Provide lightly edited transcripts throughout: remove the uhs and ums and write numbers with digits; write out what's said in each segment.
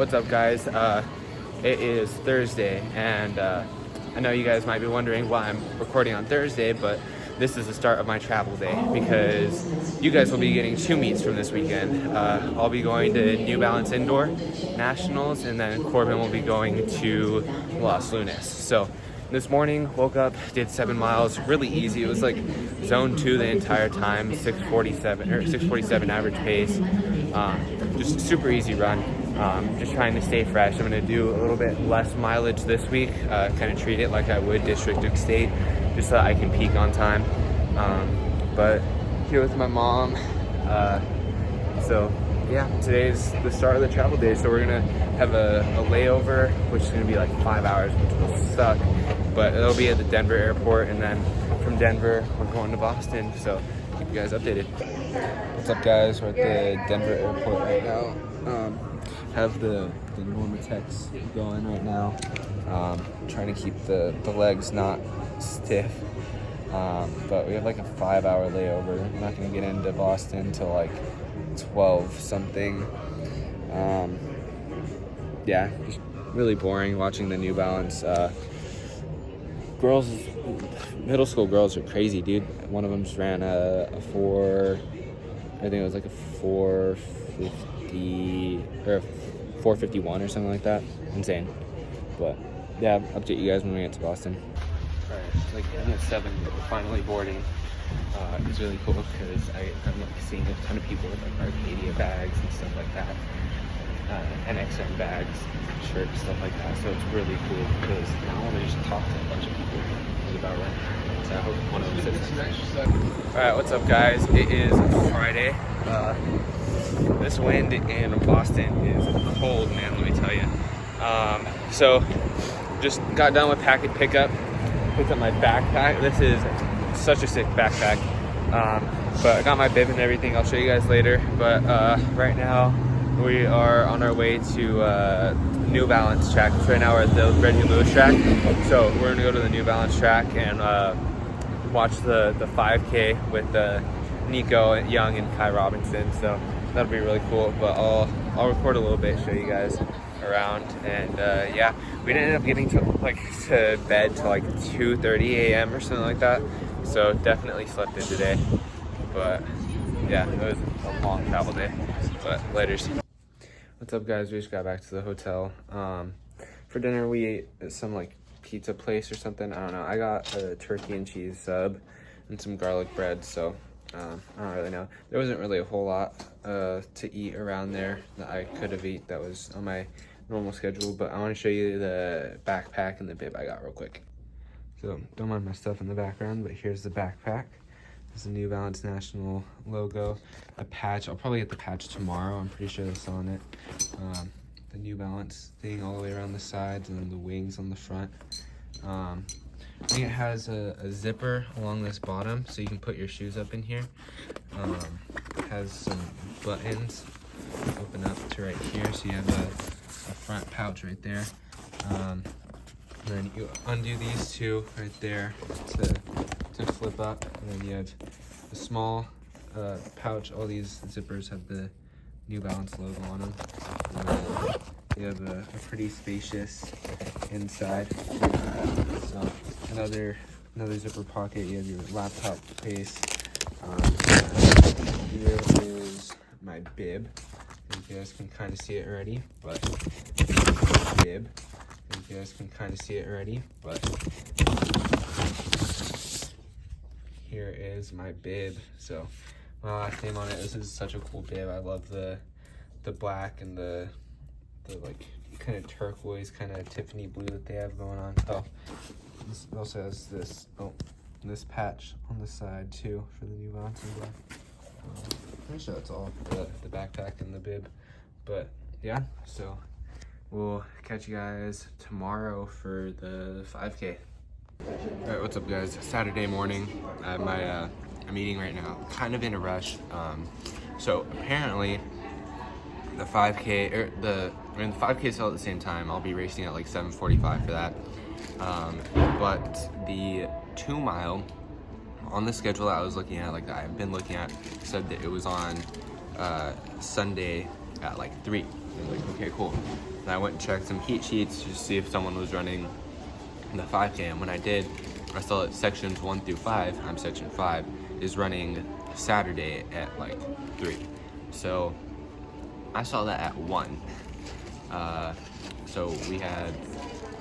What's up, guys? It is Thursday, and I know you guys might be wondering why I'm recording on Thursday, but this is the start of my travel day because you guys will be getting two meets from this weekend. I'll be going to New Balance Indoor Nationals, and then Corbin will be going to Los Lunas. So this morning, woke up, did 7 miles, really easy. It was like zone 2 the entire time, 6:47 average pace. Just super easy run. Just trying to stay fresh. I'm gonna do a little bit less mileage this week, kind of treat it like I would district and state, just so that I can peak on time. But here with my mom. So yeah, today's the start of the travel day. So we're gonna have a layover, which is gonna be like 5 hours, which will suck. But it'll be at the Denver airport, and then from Denver, we're going to Boston. So keep you guys updated. What's up, guys? We're at the Denver airport right now. Have the Normatex going right now. Trying to keep the legs not stiff. But we have like a 5 hour layover. I'm not gonna get into Boston till like 12 something. Yeah, just really boring watching the New Balance. Girls, middle school girls are crazy, dude. One of them just ran a 4, I think it was like a 450 or 451 or something like that. Insane. But yeah, update you guys when we get to Boston. All right, it's like at 7, but we're finally boarding. It's really cool because I'm like seeing a ton of people with like Arcadia bags and stuff like that, NXM bags, shirts, stuff like that. So it's really cool because now I want to just talk to a bunch of people about running. So I hope one of them sits. All right, what's up, guys? It is Friday. This wind in Boston is cold, man. Let me tell you. So just got done with packet pickup. Picked up my backpack. This is such a sick backpack. But I got my bib and everything. I'll show you guys later. But right now we are on our way to New Balance track. Right now we're at the Reggie Lewis track. So we're gonna go to the New Balance track and watch the 5K with Nico Young and Kai Robinson. So that'll be really cool. But I'll record a little bit, show you guys around, and yeah, we didn't end up getting to bed till like 2:30 a.m. or something like that. So definitely slept in today. But yeah, it was a long travel day. But laters. What's up, guys? We just got back to the hotel. For dinner we ate at some like pizza place or something. I don't know. I got a turkey and cheese sub and some garlic bread. So I don't really know. There wasn't really a whole lot to eat around there that I could have eaten that was on my normal schedule, but I want to show you the backpack and the bib I got real quick. So don't mind my stuff in the background, but here's the backpack. There's a New Balance National logo, a patch. I'll probably get the patch tomorrow. I'm pretty sure that's on it. The New Balance thing all the way around the sides, and then the wings on the front. I think it has a zipper along this bottom, so you can put your shoes up in here. It has some buttons, open up to right here, so you have a front pouch right there. And then you undo these two right there to flip up, and then you have a small pouch. All these zippers have the New Balance logo on them. And then you have a pretty spacious inside. So another zipper pocket. You have your laptop case. Here is my bib. You guys can kind of see it already, but bib. You guys can kind of see it already, but here is my bib. So my last name on it. This is such a cool bib. I love the black and the like kind of turquoise, kind of Tiffany blue that they have going on. Oh, this also has this patch on the side too for the New Balance and black. Pretty sure that's all the backpack and the bib. But yeah, so we'll catch you guys tomorrow for the 5K. All right, what's up, guys? Saturday morning. I have my I'm eating right now. Kind of in a rush. So apparently the 5K the 5K all at the same time. I'll be racing at like 7:45 for that. But the 2 mile on the schedule that I was looking at, I've been looking at, said that it was on Sunday at like 3. Like, okay, cool. And I went and checked some heat sheets to see if someone was running the 5K. And when I did, I saw that sections 1 through 5, I'm section 5, is running Saturday at like 3. So I saw that at 1. So we had,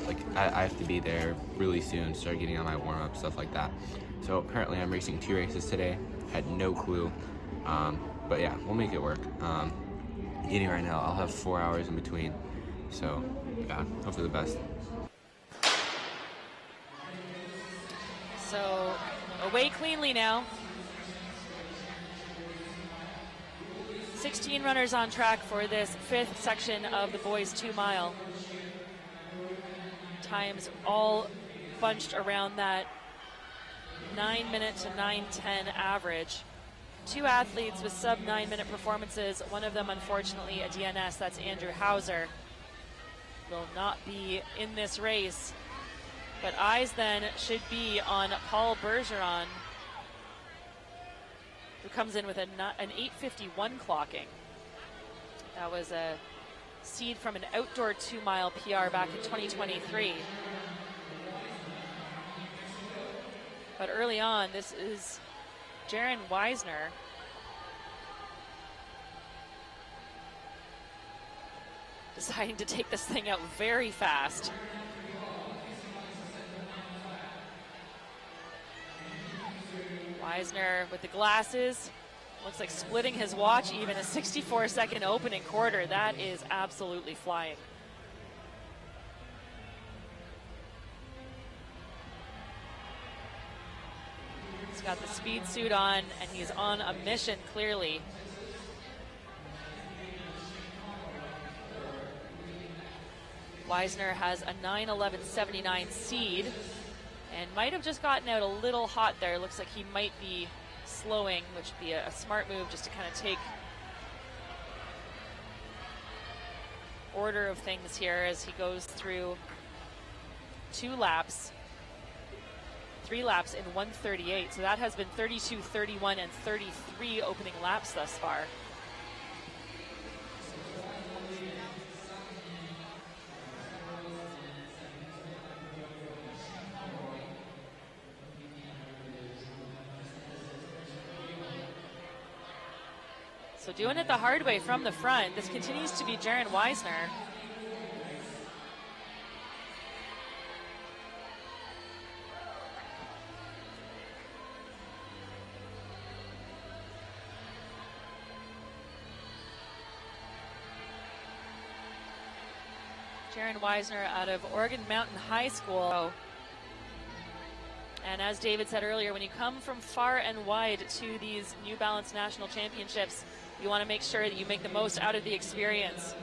like, I have to be there really soon, start getting on my warm-up, stuff like that. So apparently I'm racing 2 races today. Had no clue. But yeah, we'll make it work. Eating right now, I'll have 4 hours in between. So yeah, hope for the best. So away cleanly now. 16 runners on track for this 5th section of the boys 2 mile. Times all bunched around that 9-minute to 9:10 average. 2 athletes with sub 9-minute performances. One of them, unfortunately, a DNS. That's Andrew Hauser. Will not be in this race. But eyes then should be on Paul Bergeron, who comes in with an 8:51 clocking. That was a seed from an outdoor 2 mile PR back in 2023. But early on, this is Jaron Weisner. Deciding to take this thing out very fast. Weisner with the glasses. Looks like splitting his watch even. A 64-second opening quarter. That is absolutely flying. He's got the speed suit on, and he's on a mission, clearly. Weisner has a 9:11.79 seed and might have just gotten out a little hot there. Looks like he might be slowing, which would be a smart move just to kind of take order of things here as he goes through 2 laps. 3 laps in 1:38. So that has been 32, 31, and 33 opening laps thus far. So doing it the hard way from the front. This continues to be Jaron Weisner. Jaron Weisner out of Oregon Mountain High School. And as David said earlier, when you come from far and wide to these New Balance National Championships, you want to make sure that you make the most out of the experience.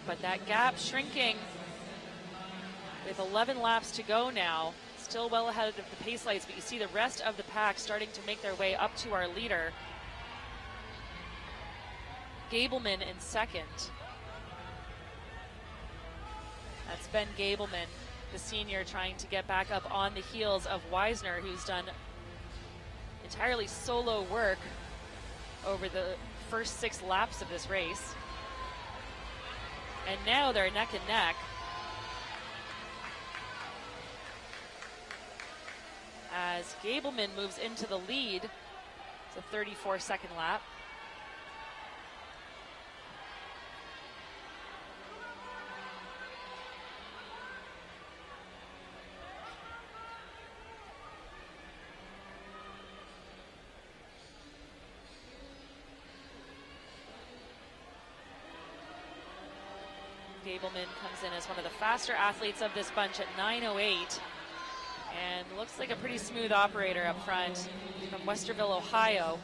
But that gap shrinking with 11 laps to go now. Still well ahead of the pace lights, but you see the rest of the pack starting to make their way up to our leader. Gableman in second. That's Ben Gableman, the senior, trying to get back up on the heels of Weisner, who's done entirely solo work over the first 6 laps of this race. And now they're neck and neck. As Gableman moves into the lead. It's a 34-second lap. Gableman comes in as one of the faster athletes of this bunch at 9:08. And looks like a pretty smooth operator up front from Westerville, Ohio.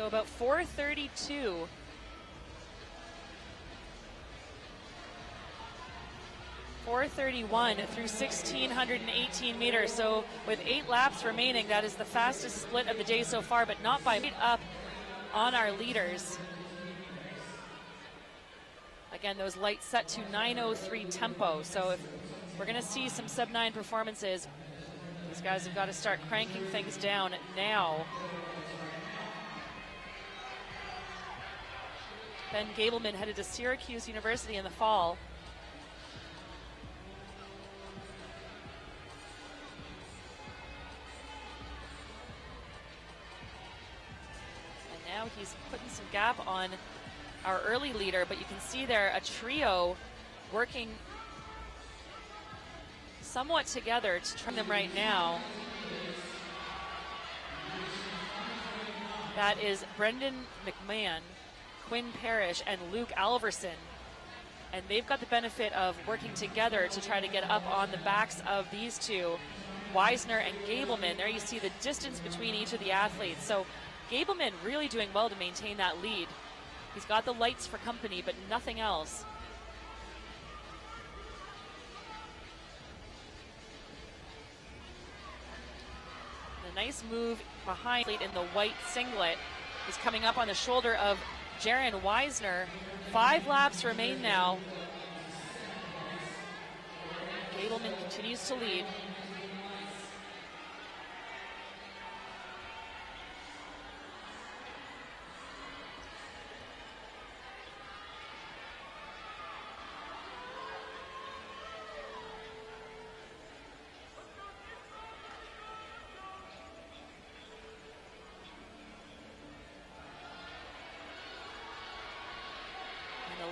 So about 4:32. .431 through 1,618 meters. So with 8 laps remaining, that is the fastest split of the day so far, but not by up on our leaders. Again, those lights set to 9:03 tempo. So if we're going to see some sub-9 performances, these guys have got to start cranking things down now. Ben Gableman headed to Syracuse University in the fall. Now he's putting some gap on our early leader, but you can see there a trio working somewhat together to trim them right now. That is Brendan McMahon, Quinn Parrish, and Luke Alverson. And they've got the benefit of working together to try to get up on the backs of these two, Weisner and Gableman. There you see the distance between each of the athletes. So Gableman really doing well to maintain that lead. He's got the lights for company, but nothing else. And a nice move behind in the white singlet is coming up on the shoulder of Jaron Weisner. 5 laps remain now. Gableman continues to lead.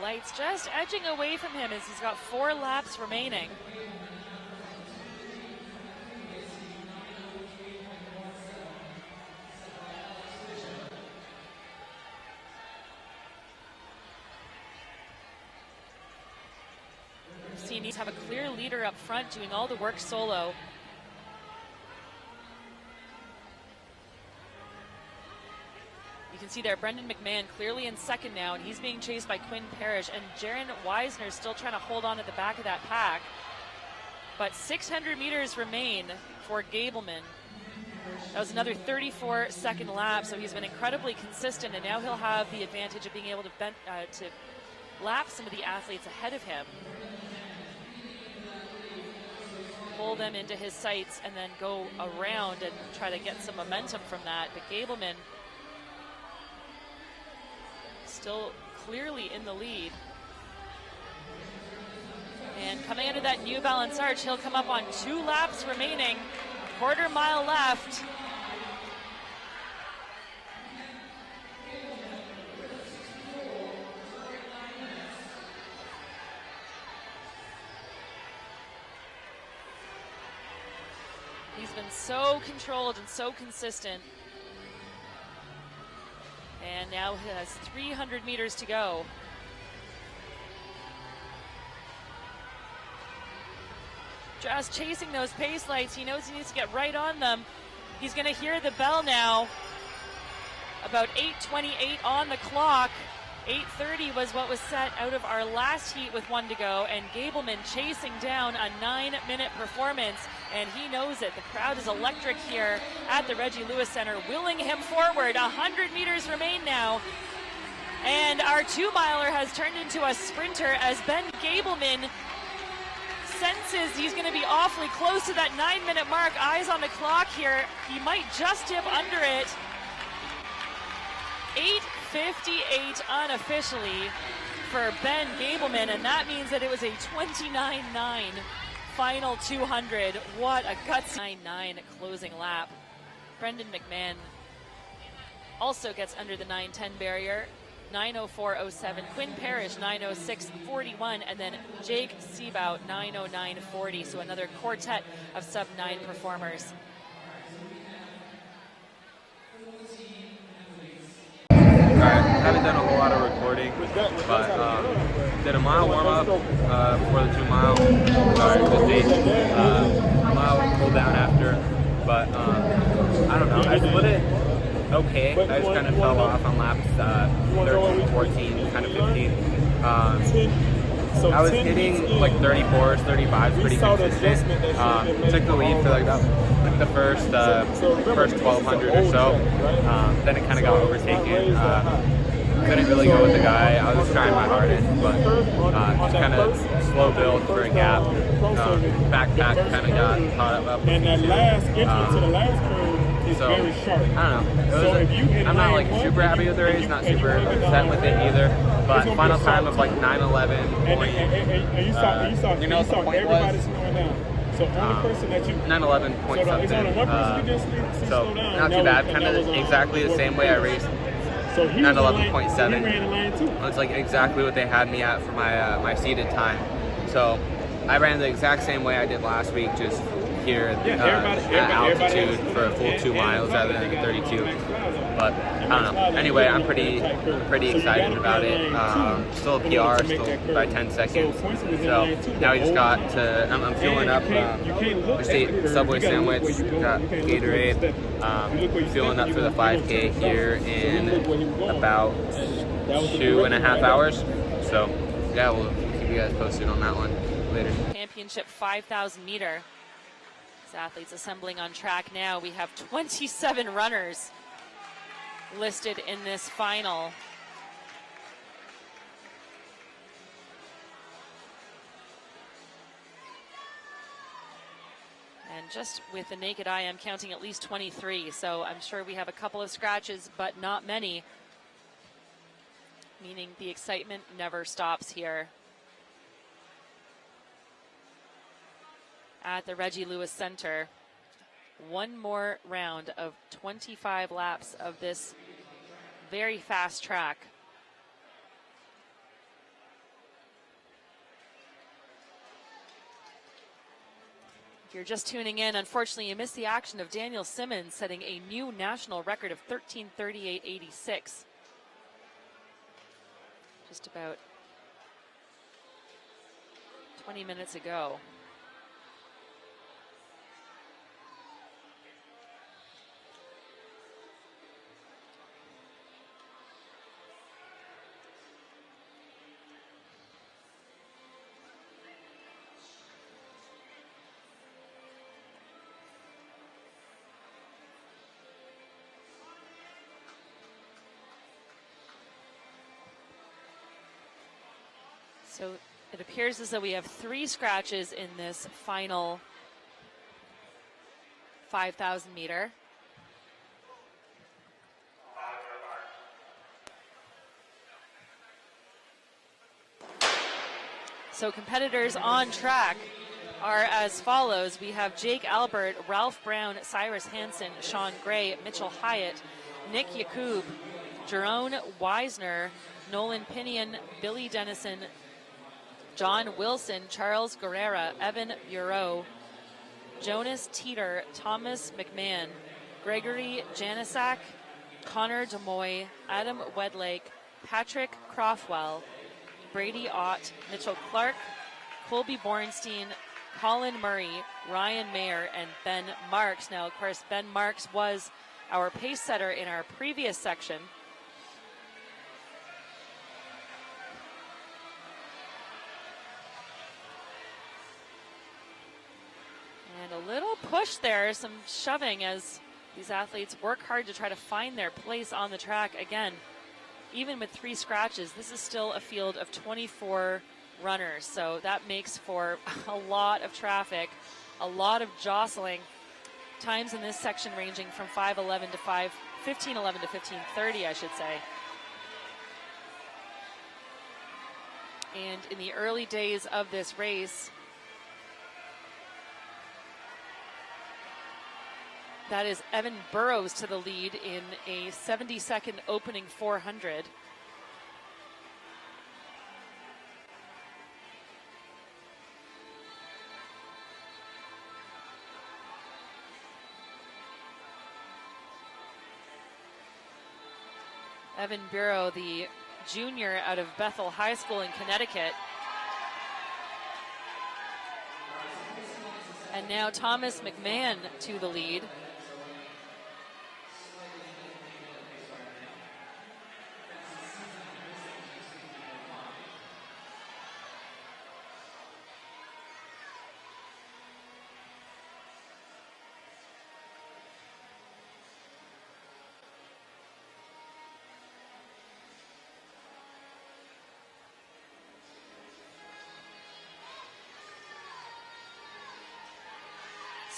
Lights just edging away from him as he's got 4 laps remaining. He needs to have a clear leader up front doing all the work solo. You can see there Brendan McMahon clearly in second now, and he's being chased by Quinn Parrish, and Jaron Weisner still trying to hold on at the back of that pack. But 600 meters remain for Gableman. That was another 34-second lap, so he's been incredibly consistent, and now he'll have the advantage of being able to lap some of the athletes ahead of him. Pull them into his sights and then go around and try to get some momentum from that. But Gableman still clearly in the lead. And coming into that New Balance arch, he'll come up on 2 laps remaining, a quarter mile left. He's been so controlled and so consistent. And now he has 300 meters to go. Just chasing those pace lights. He knows he needs to get right on them. He's going to hear the bell now. About 8:28 on the clock. 8:30 was what was set out of our last heat with 1 to go, and Gableman chasing down a 9-minute performance, and he knows it. The crowd is electric here at the Reggie Lewis Center, willing him forward. 100 meters remain now, and our 2-miler has turned into a sprinter as Ben Gableman senses he's going to be awfully close to that 9-minute mark. Eyes on the clock here. He might just dip under it. 8:58 unofficially for Ben Gableman, and that means that it was a 29.9 final 200. What a gutsy 9.9 closing lap. Brendan McMahon also gets under the 9:10 barrier. 9:04.07. Quinn Parrish 9:06.41, and then Jake Seabout 9:09.40. So another quartet of sub-9 performers. Alright, haven't done a whole lot of recording, but did a mile warm-up before the 2 mile. Sorry, just a mile cool down after. But I don't know, I split it okay. But I just kind of you wanna fell know- off on laps you wanna know what 13, we- 14, kind of we learned? 15. 10, so I was 10 hitting beats in, like 34s, 35s we pretty saw the consistent. adjustment that should have been made Took the for lead all for like runners. the first So remember, first this is 1200 an or old so. track, right? Then it kind of got So it's not overtaken. raised that high. Couldn't really go with the guy. I was On trying my the hardest, first- but on just that kind of first- slow on that build for a first, gap. pro circuit, Backpack the first kind of got curve, caught up with and me that too. last entry to the last curve is So, very sharp. I don't know. It So was if you hit I'm not lane like one, super and happy you- with the and race, you- not and you super look at the upset with it either. But gonna be final a time solid of like time. 9:11. And you saw you know what the point everybody was? slowing down. So only person that you 9:11 point so it's only something. one person you didn't see So slow down. not and too that bad. was- Kind and that of was, exactly the same way I raced. So he was in 9:11.7. lane- He ran in lane 2. It's like exactly what they had me at for my my seated time. So I ran the exact same way I did last week, just here at altitude for a full 2 miles rather than 32. But I don't know. Anyway, I'm pretty excited about it. Still a PR, still by 10 seconds. So now we just got to. I'm filling up. Just ate Subway sandwich. Got Gatorade. Filling up for the 5K here in about 2.5 hours. So yeah, we'll keep you guys posted on that one later. Championship 5,000 meter. These athletes assembling on track now. We have 27 runners listed in this final. And just with the naked eye, I'm counting at least 23. So I'm sure we have a couple of scratches, but not many. Meaning the excitement never stops here at the Reggie Lewis Center. One more round of 25 laps of this very fast track. If you're just tuning in, unfortunately you missed the action of Daniel Simmons setting a new national record of 13:38.86. Just about 20 minutes ago. So it appears as though we have 3 scratches in this final 5,000 meter. So competitors on track are as follows. We have Jake Albert, Ralph Brown, Cyrus Hansen, Sean Gray, Mitchell Hyatt, Nick Yakub, Jerome Weisner, Nolan Pinion, Billy Dennison, John Wilson, Charles Guerrera, Evan Bureau, Jonas Teeter, Thomas McMahon, Gregory Janisak, Connor DeMoy, Adam Wedlake, Patrick Croftwell, Brady Ott, Mitchell Clark, Colby Bornstein, Colin Murray, Ryan Mayer, and Ben Marks. Now, of course, Ben Marks was our pace setter in our previous section. And a little push there, some shoving as these athletes work hard to try to find their place on the track. Again, even with 3 scratches, this is still a field of 24 runners. So that makes for a lot of traffic, a lot of jostling. Times in this section ranging from 5:11 to 15:11 to 15:30, I should say. And in the early days of this race, that is Evan Burrows to the lead in a 70-second opening 400. Evan Bureau, the junior out of Bethel High School in Connecticut. And now Thomas McMahon to the lead.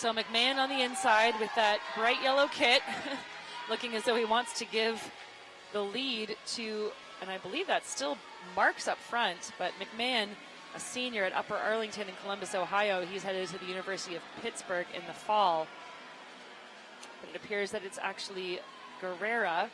So McMahon on the inside with that bright yellow kit, looking as though he wants to give the lead to, and I believe that's still Marks up front, but McMahon, a senior at Upper Arlington in Columbus, Ohio, he's headed to the University of Pittsburgh in the fall. But it appears that it's actually Guerrera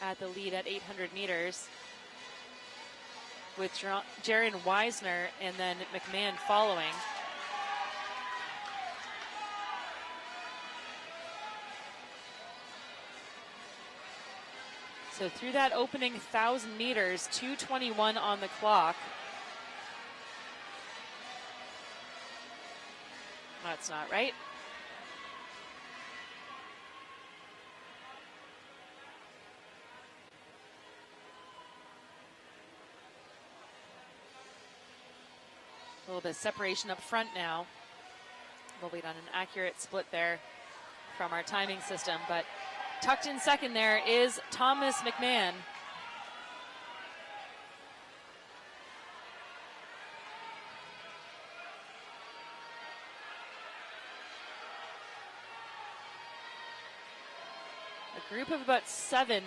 at the lead at 800 meters, with Jaron Weisner and then McMahon following. So through that opening 1,000 meters, 2:21 on the clock. That's not right. A little bit of separation up front now. We'll wait on an accurate split there from our timing system, but tucked in second there is Thomas McMahon. A group of about 7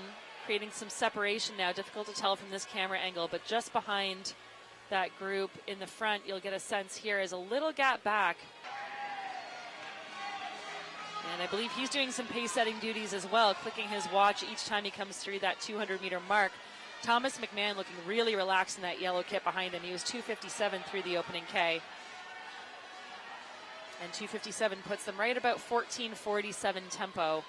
creating some separation now. Difficult to tell from this camera angle, but just behind that group in the front, you'll get a sense here is a little gap back. And I believe he's doing some pace setting duties as well, clicking his watch each time he comes through that 200-meter mark. Thomas McMahon looking really relaxed in that yellow kit behind him. He was 2:57 through the opening K. And 2:57 puts them right about 14:47 tempo.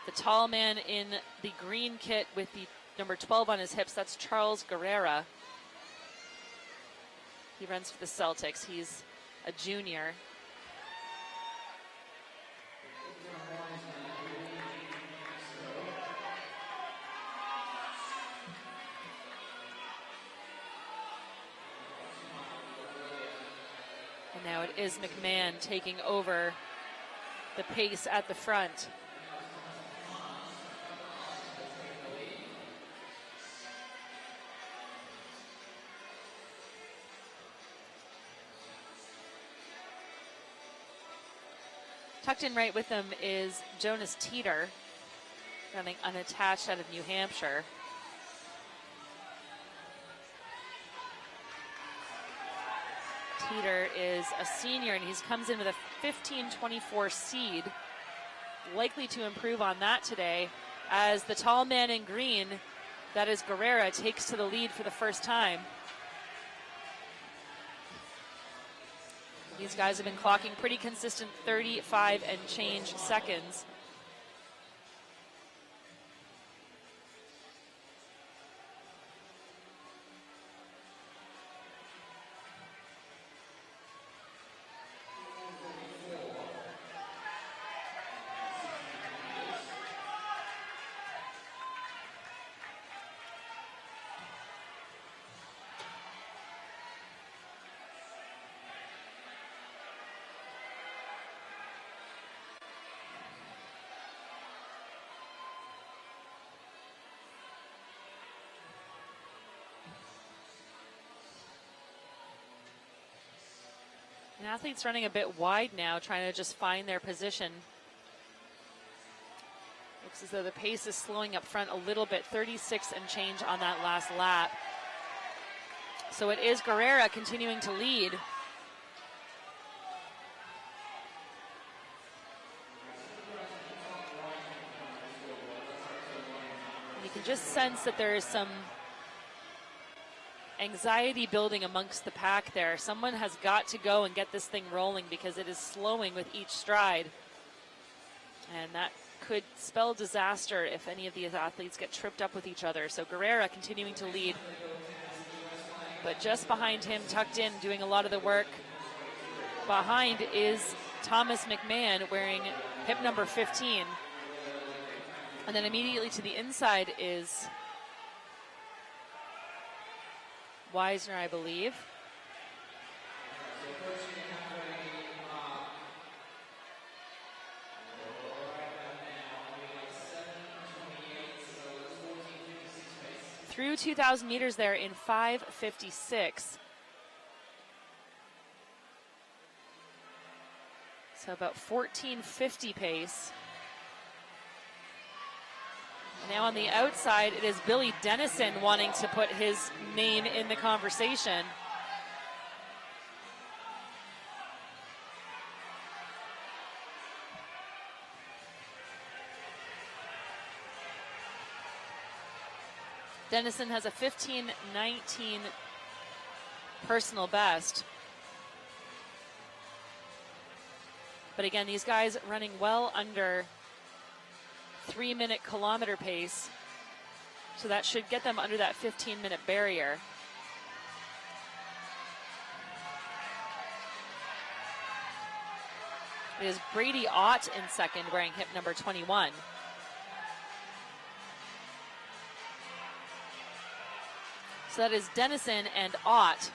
The tall man in the green kit with the number 12 on his hips, that's Charles Guerrera. He runs for the Celtics. He's a junior. And now it is McMahon taking over the pace at the front. Tucked in right with them is Jonas Teeter, running unattached out of New Hampshire. Teeter is a senior, and he comes in with a 15:24 seed, likely to improve on that today, as the tall man in green, that is Guerrera, takes to the lead for the first time. These guys have been clocking pretty consistent 35 and change seconds. And athletes running a bit wide now, trying to just find their position. Looks as though the pace is slowing up front a little bit, 36 and change on that last lap. So it is Guerrera continuing to lead. And you can just sense that there is some anxiety building amongst the pack there. Someone has got to go and get this thing rolling because it is slowing with each stride. And that could spell disaster if any of these athletes get tripped up with each other. So Guerrera continuing to lead. But just behind him, tucked in, doing a lot of the work behind is Thomas McMahon wearing hip number 15. And then immediately to the inside is Weisner, I believe. through 2,000 meters there in 5:56. So about 14:50 pace. Now on the outside, it is Billy Dennison wanting to put his name in the conversation. Dennison has a 15:19 personal best. But again, these guys running well under 3-minute kilometer pace. So that should get them under that 15-minute barrier. It is Brady Ott in second, wearing hip number 21. So that is Dennison and Ott.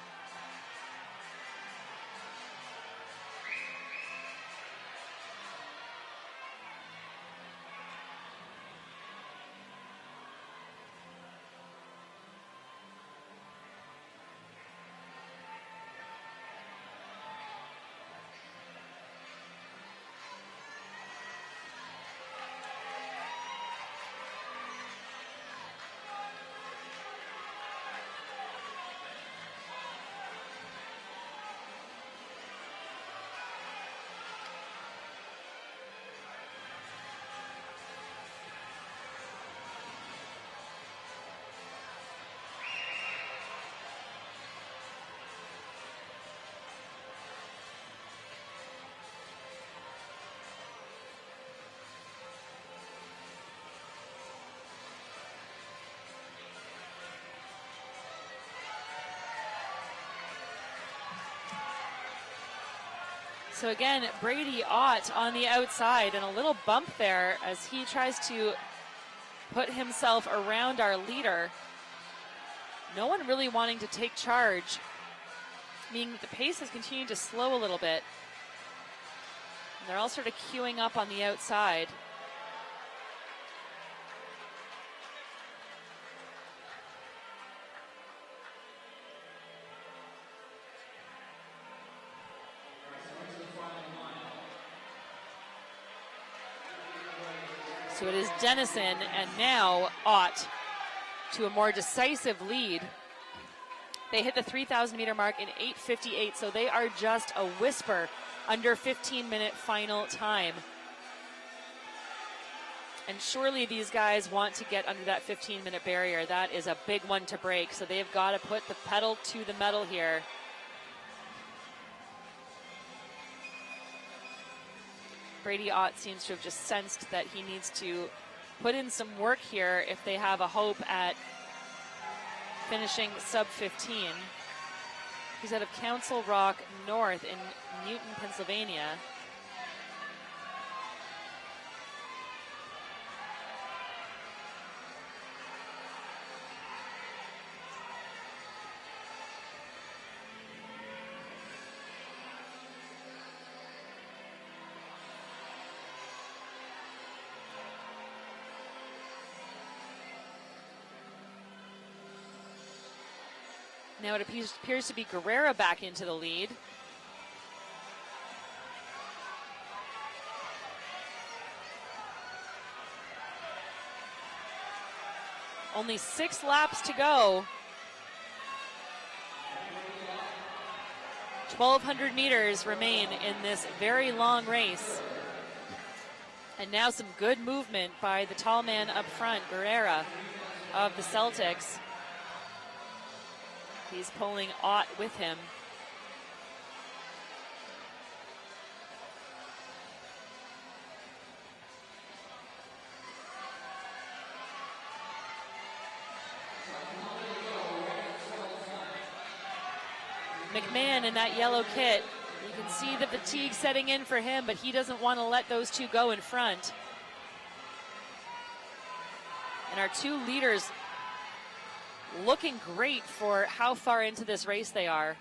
So again, Brady Ott on the outside, and a little bump there as he tries to put himself around our leader. No one really wanting to take charge, meaning that the pace has continued to slow a little bit. And they're all sort of queuing up on the outside. So it is Dennison and now Ott to a more decisive lead. They hit the 3,000 meter mark in 8:58, so they are just a whisper under 15-minute final time. And surely these guys want to get under that 15-minute barrier. That is a big one to break, so they've got to put the pedal to the metal here. Brady Ott seems to have just sensed that he needs to put in some work here if they have a hope at finishing sub 15. He's out of Council Rock North in Newton, Pennsylvania. Now it appears to be Guerrera back into the lead. Only 6 laps to go. 1,200 meters remain in this very long race. And now some good movement by the tall man up front, Guerrera of the Celtics. He's pulling Ott with him. McMahon in that yellow kit. You can see the fatigue setting in for him, but he doesn't want to let those two go in front. And our two leaders looking great for how far into this race they are.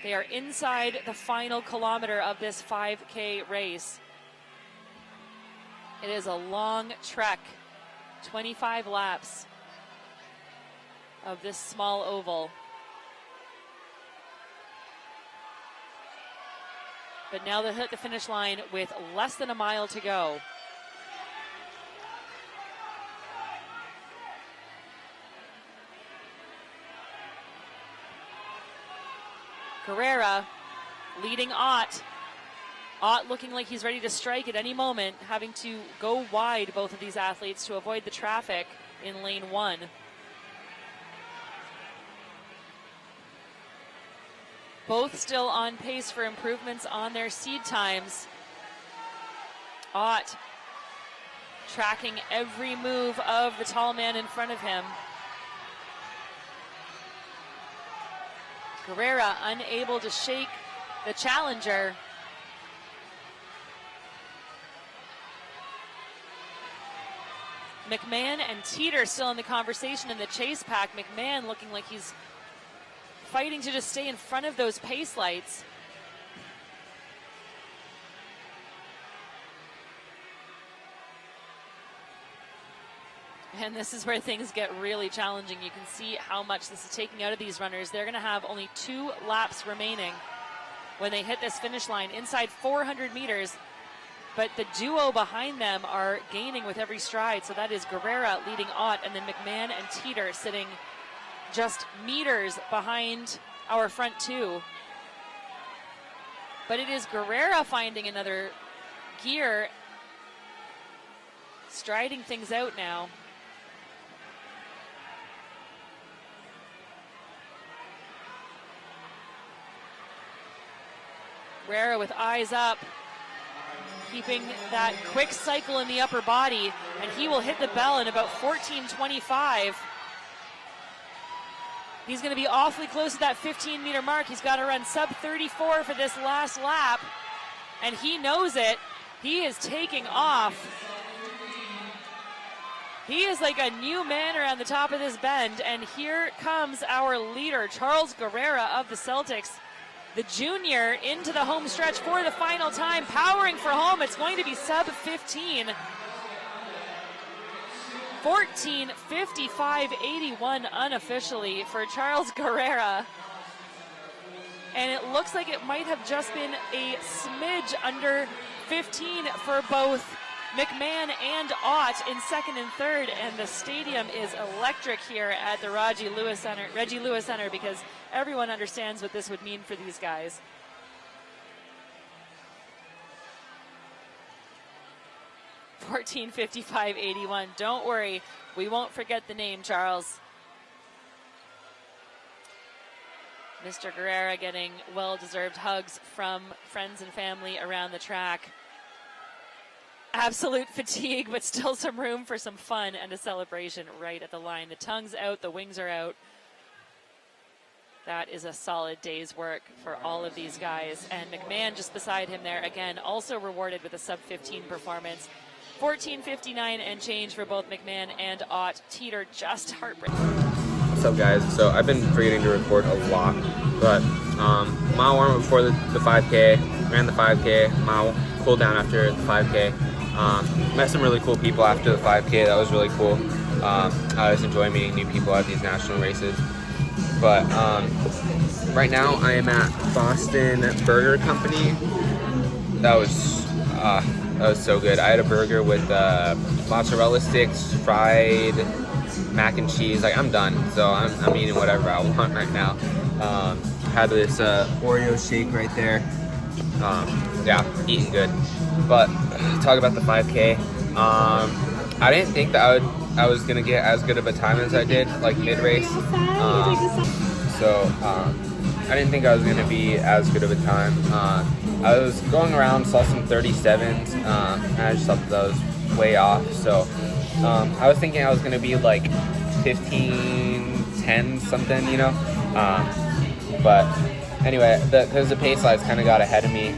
They are inside the final kilometer of this 5K race. It is a long trek, 25 laps. of this small oval. But now they'll hit the finish line with less than a mile to go. Guerrera leading Ott. Ott looking like he's ready to strike at any moment, having to go wide, both of these athletes, to avoid the traffic in lane 1. Both still on pace for improvements on their seed times. Ott tracking every move of the tall man in front of him. Guerrera unable to shake the challenger. McMahon and Teeter still in the conversation in the chase pack. McMahon looking like he's fighting to just stay in front of those pace lights. And this is where things get really challenging. You can see how much this is taking out of these runners. They're going to have only 2 laps remaining when they hit this finish line, inside 400 meters. But the duo behind them are gaining with every stride. So that is Guerrera leading Ott, and then McMahon and Teeter sitting just meters behind our front 2. But it is Guerrera finding another gear, striding things out now. Guerrera with eyes up, keeping that quick cycle in the upper body, and he will hit the bell in about 14:25. He's going to be awfully close to that 15-meter mark. He's got to run sub 34 for this last lap, and he knows it. He is taking off. He is like a new man around the top of this bend, and here comes our leader, Charles Guerrera of the Celtics. The junior into the home stretch for the final time, powering for home. It's going to be sub 15. 14:55.81 unofficially for Charles Guerrera. And it looks like it might have just been a smidge under 15 for both McMahon and Ott in second and third, and the stadium is electric here at the Reggie Lewis Center because everyone understands what this would mean for these guys. $14:55.81. Don't worry, we won't forget the name, Charles. Mr. Guerrera getting well-deserved hugs from friends and family around the track. Absolute fatigue, but still some room for some fun and a celebration right at the line. The tongue's out, the wings are out. That is a solid day's work for all of these guys. And McMahon just beside him there, again, also rewarded with a sub-15 performance. 14:59 and change for both McMahon and Ott. Teeter just heartbreaking. What's up, guys? So I've been forgetting to record a lot, but mile warm-up before the 5K, ran the 5K, mile cool down after the 5K. Met some really cool people after the 5K. That was really cool. I always enjoy meeting new people at these national races. But right now I am at Boston Burger Company. That was so good. I had a burger with mozzarella sticks, fried mac and cheese. Like, I'm done, so I'm eating whatever I want right now. Had this Oreo shake right there. Yeah, eating good. But talk about the 5K. I didn't think that I was gonna get as good of a time as I did, like mid-race. I didn't think I was gonna be as good of a time. I was going around, saw some 37s, and I just thought that was way off. So I was thinking I was gonna be like 15:10 something, you know. But anyway, because the pace lights kind of got ahead of me.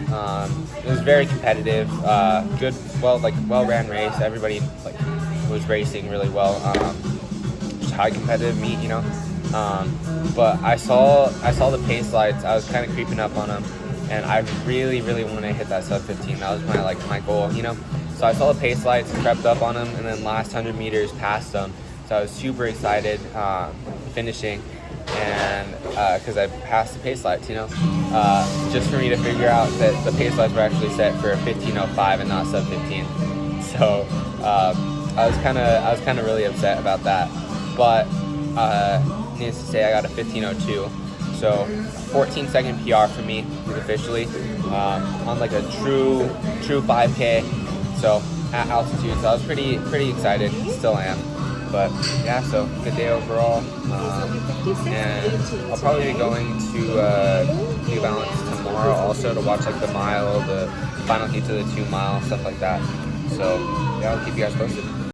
It was very competitive, good, well-ran race. Everybody was racing really well. Just high competitive meet, you know. But I saw the pace lights. I was kind of creeping up on them, and I really want to hit that sub 15. That was my goal, you know. So I saw the pace lights, crept up on them, and then last 100 meters passed them. So I was super excited. finishing, and because I passed the pace lights, just for me to figure out that the pace lights were actually set for 15:05 and not sub 15. So I was kind of really upset about that, but needless to say, I got a 15:02. So 14-second PR for me officially on like a true 5K. So at altitude, so I was pretty excited. Still am. But yeah, so good day overall. And I'll probably be going to New Balance tomorrow also to watch like the mile, the final heats of the 2 mile, stuff like that. So yeah, I'll keep you guys posted.